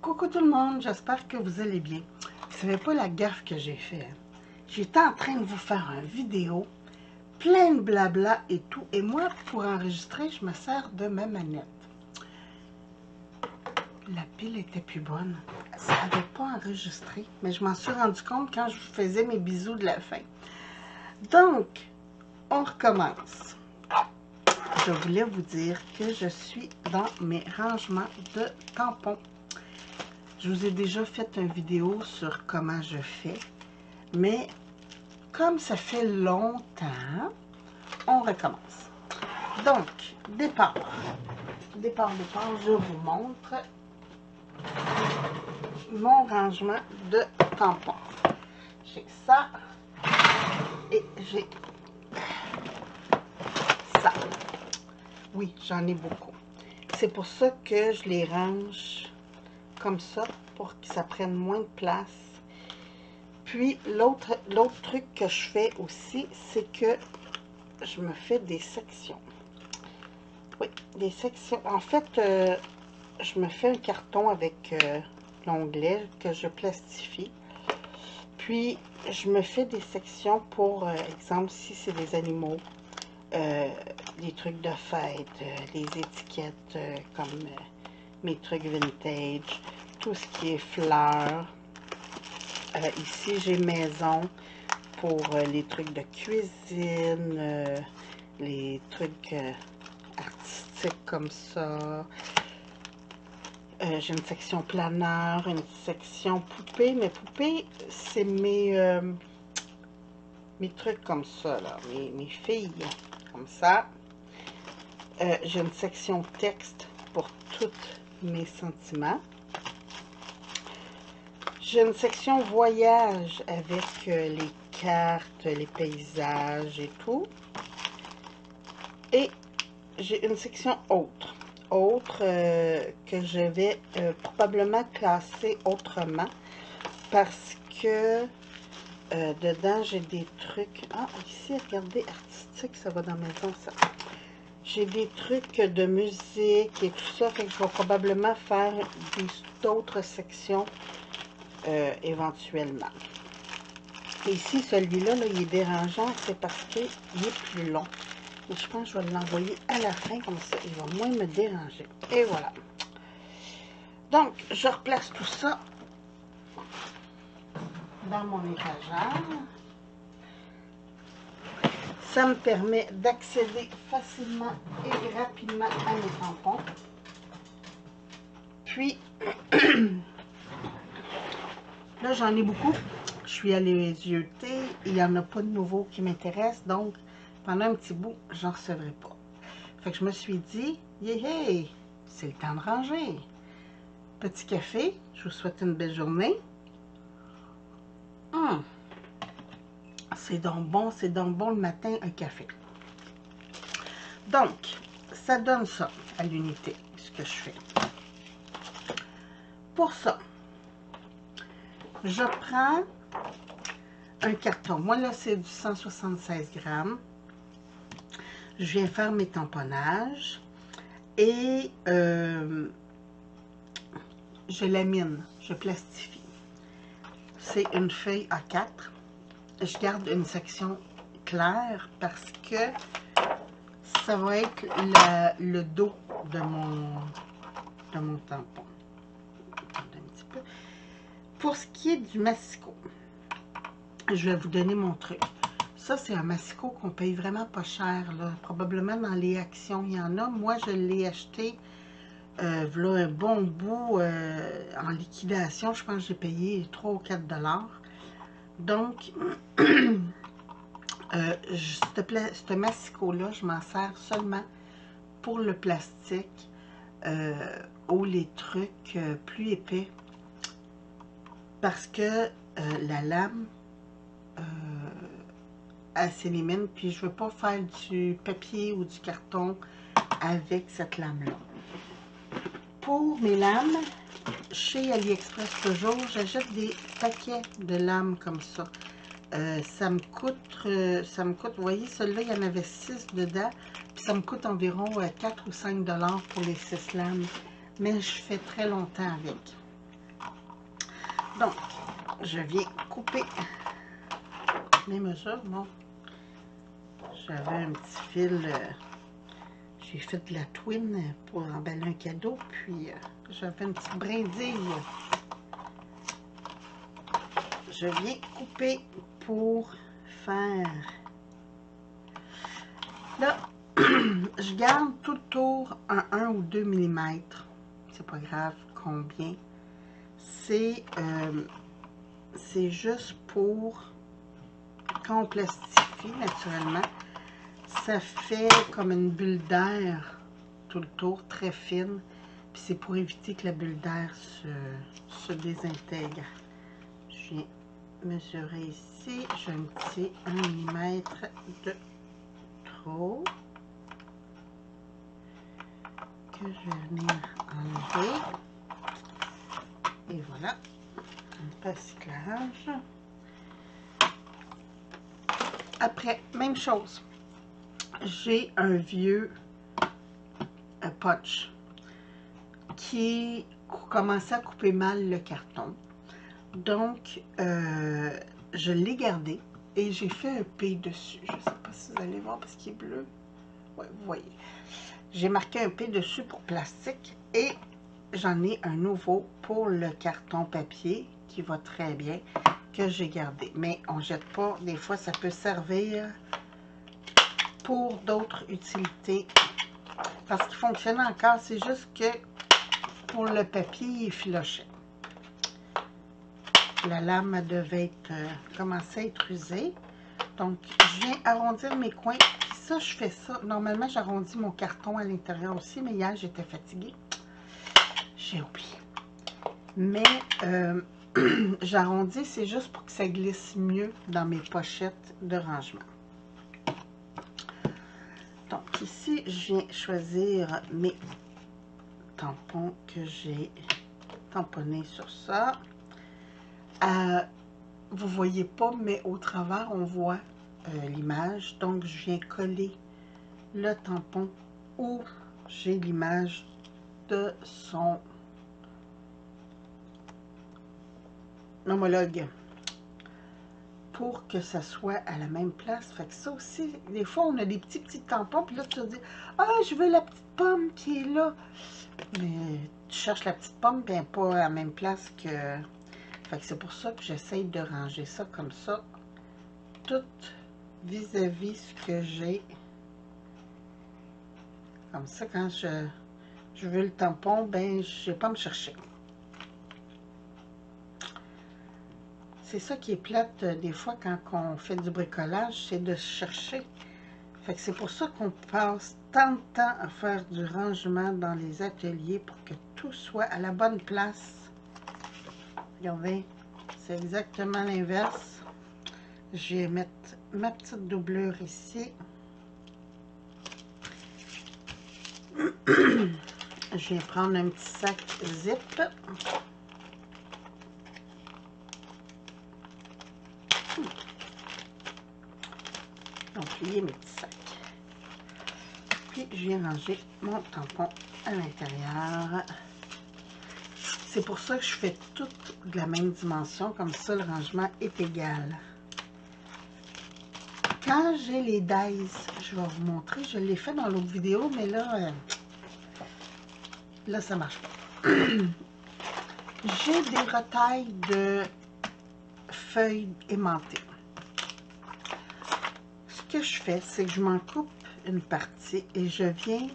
Coucou tout le monde, j'espère que vous allez bien. Vous savez pas la gaffe que j'ai fait. J'étais en train de vous faire une vidéo, plein de blabla et tout. Et moi, pour enregistrer, je me sers de ma manette. La pile était plus bonne. Ça n'avait pas enregistré. Mais je m'en suis rendu compte quand je faisais mes bisous de la fin. Donc, on recommence. Je voulais vous dire que je suis dans mes rangements de tampons. Je vous ai déjà fait une vidéo sur comment je fais, mais comme ça fait longtemps, on recommence. Donc, départ, je vous montre mon rangement de tampons. J'ai ça et j'ai ça. Oui, j'en ai beaucoup. C'est pour ça que je les range comme ça, pour que ça prenne moins de place. Puis, l'autre truc que je fais aussi, c'est que je me fais des sections. Oui, des sections. En fait, je me fais un carton avec l'onglet que je plastifie. Puis, je me fais des sections pour, exemple, si c'est des animaux, des trucs de fête, les étiquettes comme mes trucs vintage, tout ce qui est fleurs. Ici, j'ai maison pour les trucs de cuisine, les trucs artistiques comme ça. J'ai une section planeur, une section poupée. Mes poupées, c'est mes trucs comme ça, là, mes filles, comme ça. J'ai une section texte pour tous mes sentiments. J'ai une section voyage avec les cartes, les paysages et tout. Et j'ai une section autre. Que je vais probablement classer autrement. Parce que dedans, j'ai des trucs... Ah, ici, regardez, artistique, ça va dans la maison, ça. J'ai des trucs de musique et tout ça. Fait que je vais probablement faire d'autres sections éventuellement. Et ici, celui-là, il est dérangeant, c'est parce qu'il est plus long. Et je pense que je vais l'envoyer à la fin, comme ça, il va moins me déranger. Et voilà. Donc, je replace tout ça dans mon étagère. Ça me permet d'accéder facilement et rapidement à mes tampons. Puis, là, j'en ai beaucoup. Je suis allée les yeuter. Il n'y en a pas de nouveaux qui m'intéressent. Donc, pendant un petit bout, j'en recevrai pas. Fait que je me suis dit, hey, c'est le temps de ranger. Petit café. Je vous souhaite une belle journée. C'est donc bon le matin, un café. Donc, ça donne ça à l'unité, ce que je fais. Pour ça, je prends un carton. Moi, là, c'est du 176 grammes. Je viens faire mes tamponnages et je lamine, je plastifie. C'est une feuille A4. Je garde une section claire parce que ça va être le dos de mon tampon. Un petit peu. Pour ce qui est du massicot, je vais vous donner mon truc. Ça, c'est un massicot qu'on paye vraiment pas cher, là. Probablement dans les actions, il y en a. Moi, je l'ai acheté voilà un bon bout en liquidation. Je pense que j'ai payé 3 ou 4 $. Donc, ce massicot-là, je m'en sers seulement pour le plastique ou les trucs plus épais. Parce que la lame, elle s'élimine, puis je veux pas faire du papier ou du carton avec cette lame-là. Pour mes lames, chez AliExpress toujours, j'achète des paquets de lames comme ça. Ça me coûte, vous voyez, celui-là, il y en avait 6 dedans, puis ça me coûte environ 4 ou 5 $ pour les 6 lames. Mais je fais très longtemps avec. Donc, je viens couper mes mesures. Bon, j'avais un petit fil, j'ai fait de la twine pour emballer un cadeau, puis j'avais une petite brindille. Je viens couper pour faire. Là, je garde tout le tour un 1 ou 2 mm. C'est pas grave combien. C'est juste pour, quand on plastifie naturellement, ça fait comme une bulle d'air tout le tour, très fine. Puis c'est pour éviter que la bulle d'air se désintègre. Je viens mesurer ici. J'ai un petit 1 mm de trop que je vais venir enlever. Et voilà, un recyclage. Après, même chose. J'ai un vieux punch qui commençait à couper mal le carton. Donc, je l'ai gardé et j'ai fait un P dessus. Je ne sais pas si vous allez voir parce qu'il est bleu. Ouais, vous voyez. J'ai marqué un P dessus pour plastique et j'en ai un nouveau pour le carton papier qui va très bien, que j'ai gardé. Mais on ne jette pas. Des fois, ça peut servir pour d'autres utilités parce qu'il fonctionne encore. C'est juste que pour le papier, il est filoché. La lame devait commencer à être usée. Donc, je viens arrondir mes coins. Puis ça, je fais ça. Normalement, j'arrondis mon carton à l'intérieur aussi, mais hier, j'étais fatiguée. J'ai oublié. Mais j'arrondis, c'est juste pour que ça glisse mieux dans mes pochettes de rangement. Donc, ici, je viens choisir mes tampons que j'ai tamponnés sur ça. Vous voyez pas, mais au travers, on voit l'image. Donc, je viens coller le tampon où j'ai l'image de son homologue pour que ça soit à la même place. Fait que ça aussi, des fois, on a des petits tampons, puis là, tu te dis, ah, je veux la petite pomme qui est là. Mais tu cherches la petite pomme, bien pas à la même place que... Fait que c'est pour ça que j'essaye de ranger ça comme ça, tout vis-à-vis ce que j'ai. Comme ça, quand je veux le tampon, ben, je n'ai pas à me chercher. C'est ça qui est plate des fois quand on fait du bricolage, c'est de se chercher. Fait que c'est pour ça qu'on passe tant de temps à faire du rangement dans les ateliers pour que tout soit à la bonne place. Regardez, c'est exactement l'inverse. Je vais mettre ma petite doublure ici. Je vais prendre un petit sac zip. Donc, plier mes petits sacs. Puis, je viens ranger mon tampon à l'intérieur. C'est pour ça que je fais tout de la même dimension. Comme ça, le rangement est égal. Quand j'ai les dies, je vais vous montrer. Je l'ai fait dans l'autre vidéo, mais là, là, ça marche pas. J'ai des retailles de feuilles aimantées. Ce que je fais, c'est que je m'en coupe une partie et je viens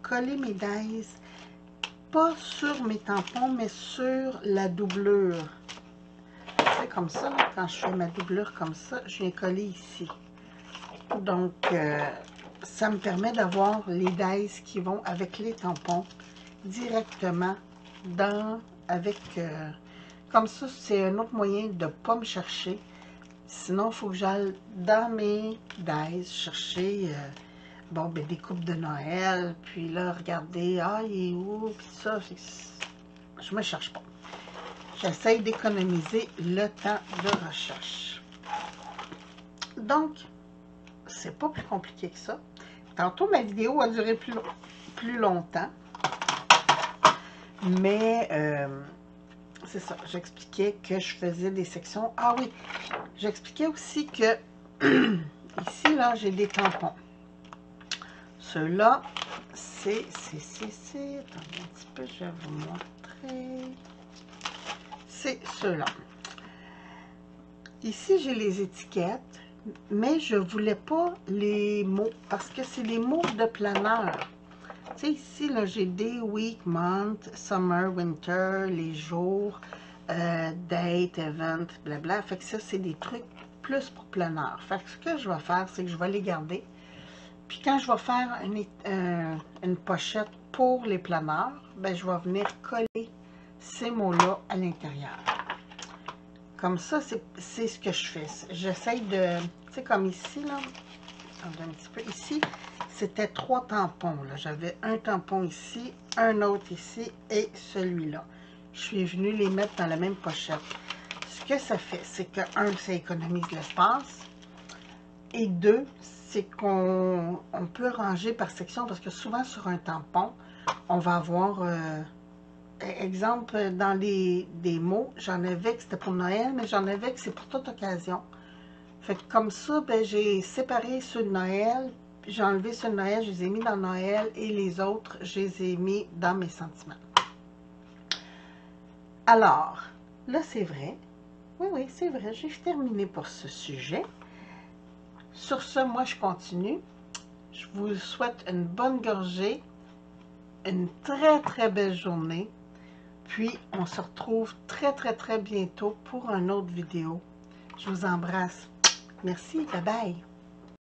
coller mes dies, pas sur mes tampons, mais sur la doublure. C'est comme ça, là, quand je fais ma doublure comme ça, je viens coller ici. Donc, ça me permet d'avoir les dies qui vont avec les tampons directement comme ça, c'est un autre moyen de ne pas me chercher. Sinon, il faut que j'aille dans mes dies chercher bon, ben, des coupes de Noël. Puis là, regardez, ah, il est où? Puis ça, je me cherche pas. J'essaye d'économiser le temps de recherche. Donc, c'est pas plus compliqué que ça. Tantôt, ma vidéo a duré plus longtemps. Mais c'est ça. J'expliquais que je faisais des sections. Ah oui, j'expliquais aussi que ici, là, j'ai des tampons. Ceux-là, c'est... Attendez un petit peu, je vais vous montrer. C'est ceux-là. Ici, j'ai les étiquettes, mais je ne voulais pas les mots, parce que c'est les mots de planeur. Tu sais, ici, là, j'ai day, week, month, summer, winter, les jours, date, event, blabla. Fait que ça, c'est des trucs plus pour planeur. Fait que ce que je vais faire, c'est que je vais les garder. Puis quand je vais faire une pochette pour les planeurs, ben, je vais venir coller ces mots-là à l'intérieur. Comme ça, c'est ce que je fais. J'essaye de, tu sais, comme ici, là, un petit peu ici, c'était 3 tampons. J'avais un tampon ici, un autre ici et celui-là. Je suis venue les mettre dans la même pochette. Ce que ça fait, c'est que, un, ça économise l'espace. Et deux, c'est qu'on peut ranger par section parce que souvent sur un tampon, on va avoir... exemple, dans des mots, j'en avais que c'était pour Noël, mais j'en avais que c'est pour toute occasion. Fait que comme ça, ben, j'ai séparé ceux de Noël, j'ai enlevé ceux de Noël, je les ai mis dans Noël, et les autres, je les ai mis dans mes sentiments. Alors, là, c'est vrai. Oui, c'est vrai, j'ai terminé pour ce sujet. Sur ce, moi, je continue. Je vous souhaite une bonne gorgée, une très belle journée. Puis, on se retrouve très bientôt pour une autre vidéo. Je vous embrasse. Merci, bye bye.